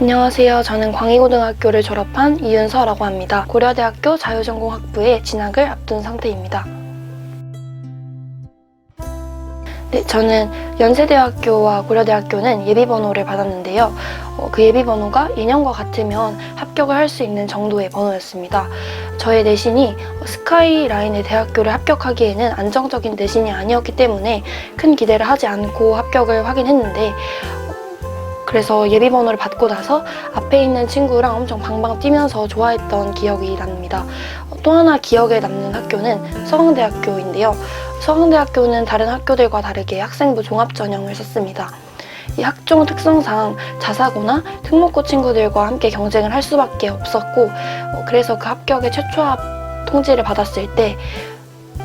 안녕하세요. 저는 광희고등학교를 졸업한 이윤서라고 합니다. 고려대학교 자유전공학부에 진학을 앞둔 상태입니다. 네, 저는 연세대학교와 고려대학교는 예비번호를 받았는데요. 그 예비번호가 예년과 같으면 합격을 할 수 있는 정도의 번호였습니다. 저의 내신이 스카이라인의 대학교를 합격하기에는 안정적인 내신이 아니었기 때문에 큰 기대를 하지 않고 합격을 하긴 했는데, 그래서 예비번호를 받고 나서 앞에 있는 친구랑 엄청 방방 뛰면서 좋아했던 기억이 납니다. 또 하나 기억에 남는 학교는 서강대학교인데요. 서강대학교는 다른 학교들과 다르게 학생부 종합전형을 썼습니다. 이 학종 특성상 자사고나 특목고 친구들과 함께 경쟁을 할 수밖에 없었고, 그래서 그 합격의 최초합 통지를 받았을 때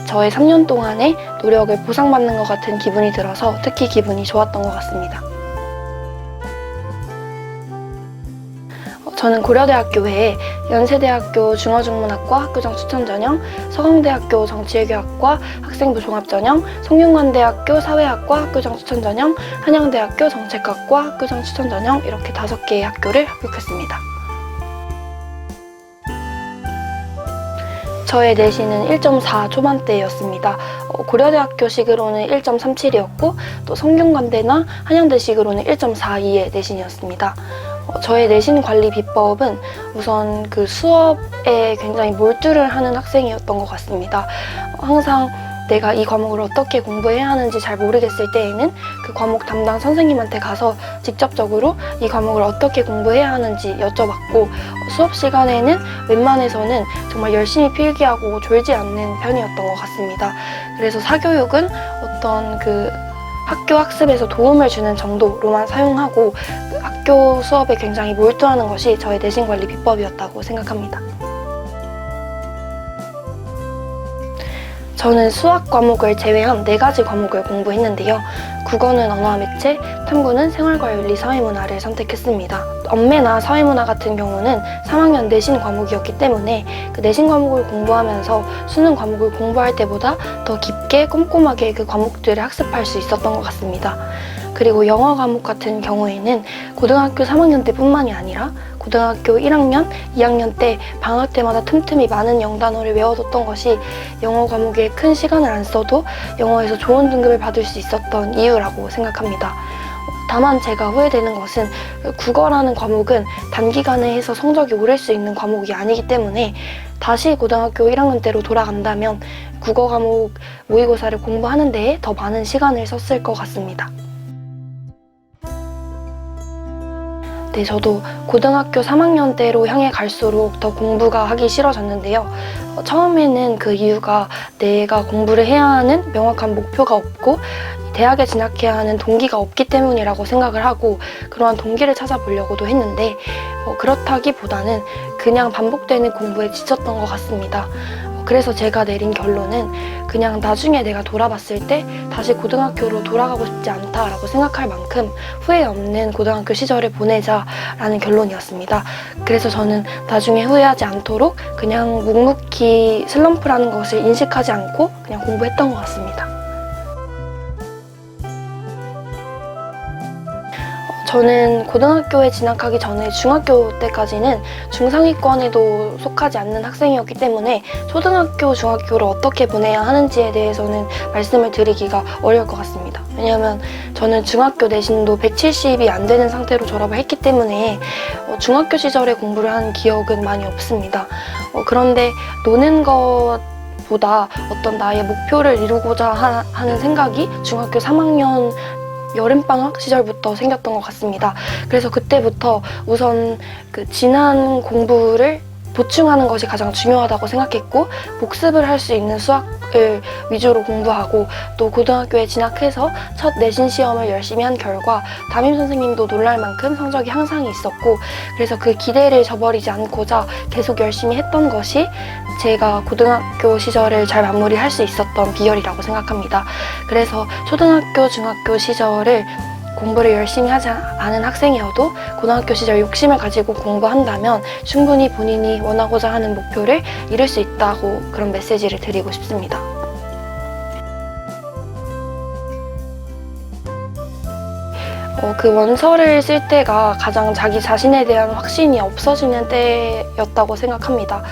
저의 3년 동안의 노력을 보상받는 것 같은 기분이 들어서 특히 기분이 좋았던 것 같습니다. 저는 고려대학교 외에 연세대학교 중어중문학과 학교장 추천전형, 서강대학교 정치외교학과 학생부 종합전형, 성균관대학교 사회학과 학교장 추천전형, 한양대학교 정책학과 학교장 추천전형, 이렇게 5개의 학교를 합격했습니다. 저의 내신은 1.4 초반대였습니다. 고려대학교식으로는 1.37이었고 또 성균관대나 한양대식으로는 1.42의 내신이었습니다. 저의 내신 관리 비법은 우선 그 수업에 굉장히 몰두를 하는 학생이었던 것 같습니다. 항상 내가 이 과목을 어떻게 공부해야 하는지 잘 모르겠을 때에는 그 과목 담당 선생님한테 가서 직접적으로 이 과목을 어떻게 공부해야 하는지 여쭤봤고, 수업 시간에는 웬만해서는 정말 열심히 필기하고 졸지 않는 편이었던 것 같습니다. 그래서 사교육은 어떤 그 학교 학습에서 도움을 주는 정도로만 사용하고 학교 수업에 굉장히 몰두하는 것이 저의 내신 관리 비법이었다고 생각합니다. 저는 수학 과목을 제외한 4가지 과목을 공부했는데요. 국어는 언어와 매체, 탐구는 생활과 윤리, 사회문화를 선택했습니다. 언매나 사회문화 같은 경우는 3학년 내신 과목이었기 때문에 그 내신 과목을 공부하면서 수능 과목을 공부할 때보다 더 깊게 꼼꼼하게 그 과목들을 학습할 수 있었던 것 같습니다. 그리고 영어 과목 같은 경우에는 고등학교 3학년 때뿐만이 아니라 고등학교 1학년, 2학년 때 방학 때마다 틈틈이 많은 영단어를 외워뒀던 것이 영어 과목에 큰 시간을 안 써도 영어에서 좋은 등급을 받을 수 있었던 이유라고 생각합니다. 다만 제가 후회되는 것은 국어라는 과목은 단기간에 해서 성적이 오를 수 있는 과목이 아니기 때문에 다시 고등학교 1학년 때로 돌아간다면 국어 과목 모의고사를 공부하는 데에 더 많은 시간을 썼을 것 같습니다. 네, 저도 고등학교 3학년 때로 향해 갈수록 더 공부가 하기 싫어졌는데요. 처음에는 그 이유가 내가 공부를 해야 하는 명확한 목표가 없고 대학에 진학해야 하는 동기가 없기 때문이라고 생각을 하고 그러한 동기를 찾아보려고도 했는데 그렇다기보다는 그냥 반복되는 공부에 지쳤던 것 같습니다. 그래서 제가 내린 결론은 그냥 나중에 내가 돌아봤을 때 다시 고등학교로 돌아가고 싶지 않다라고 생각할 만큼 후회 없는 고등학교 시절을 보내자라는 결론이었습니다. 그래서 저는 나중에 후회하지 않도록 그냥 묵묵히 슬럼프라는 것을 인식하지 않고 그냥 공부했던 것 같습니다. 저는 고등학교에 진학하기 전에 중학교 때까지는 중상위권에도 속하지 않는 학생이었기 때문에 초등학교, 중학교를 어떻게 보내야 하는지에 대해서는 말씀을 드리기가 어려울 것 같습니다. 왜냐하면 저는 중학교 내신도 170이 안 되는 상태로 졸업을 했기 때문에 중학교 시절에 공부를 한 기억은 많이 없습니다. 그런데 노는 것보다 어떤 나의 목표를 이루고자 하는 생각이 중학교 3학년 여름방학 시절부터 생겼던 것 같습니다. 그래서 그때부터 우선 그 지난 공부를 보충하는 것이 가장 중요하다고 생각했고 복습을 할 수 있는 수학을 위주로 공부하고 또 고등학교에 진학해서 첫 내신 시험을 열심히 한 결과 담임 선생님도 놀랄 만큼 성적이 향상이 있었고 그래서 그 기대를 저버리지 않고자 계속 열심히 했던 것이 제가 고등학교 시절을 잘 마무리할 수 있었던 비결이라고 생각합니다. 그래서 초등학교, 중학교 시절을 공부를 열심히 하지 않은 학생이어도 고등학교 시절 욕심을 가지고 공부한다면 충분히 본인이 원하고자 하는 목표를 이룰 수 있다고 그런 메시지를 드리고 싶습니다. 그 원서를 쓸 때가 가장 자기 자신에 대한 확신이 없어지는 때였다고 생각합니다.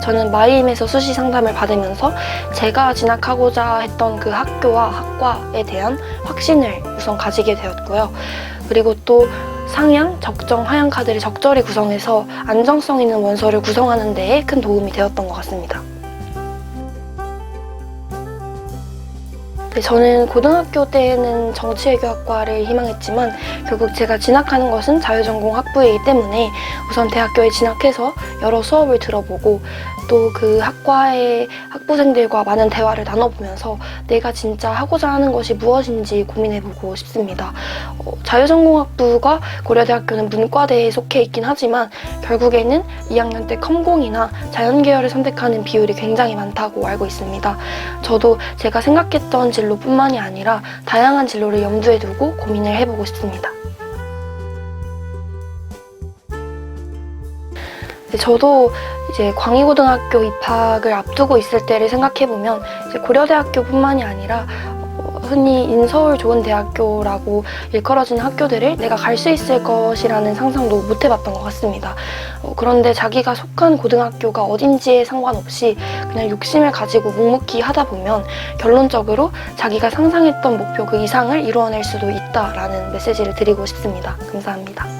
저는 마이임에서 수시 상담을 받으면서 제가 진학하고자 했던 그 학교와 학과에 대한 확신을 우선 가지게 되었고요. 그리고 또 상향, 적정, 하향 카드를 적절히 구성해서 안정성 있는 원서를 구성하는 데에 큰 도움이 되었던 것 같습니다. 저는 고등학교 때에는 정치외교학과를 희망했지만 결국 제가 진학하는 것은 자유전공 학부이기 때문에 우선 대학교에 진학해서 여러 수업을 들어보고 또 그 학과의 학부생들과 많은 대화를 나눠보면서 내가 진짜 하고자 하는 것이 무엇인지 고민해보고 싶습니다. 자유전공학부가 고려대학교는 문과대에 속해 있긴 하지만 결국에는 2학년 때 컴공이나 자연계열을 선택하는 비율이 굉장히 많다고 알고 있습니다. 저도 제가 생각했던 진로뿐만이 아니라 다양한 진로를 염두에 두고 고민을 해보고 싶습니다. 저도 이제 광희고등학교 입학을 앞두고 있을 때를 생각해보면 이제 고려대학교뿐만이 아니라 흔히 인서울 좋은 대학교라고 일컬어지는 학교들을 내가 갈 수 있을 것이라는 상상도 못 해봤던 것 같습니다. 그런데 자기가 속한 고등학교가 어딘지에 상관없이 그냥 욕심을 가지고 묵묵히 하다 보면 결론적으로 자기가 상상했던 목표 그 이상을 이루어낼 수도 있다라는 메시지를 드리고 싶습니다. 감사합니다.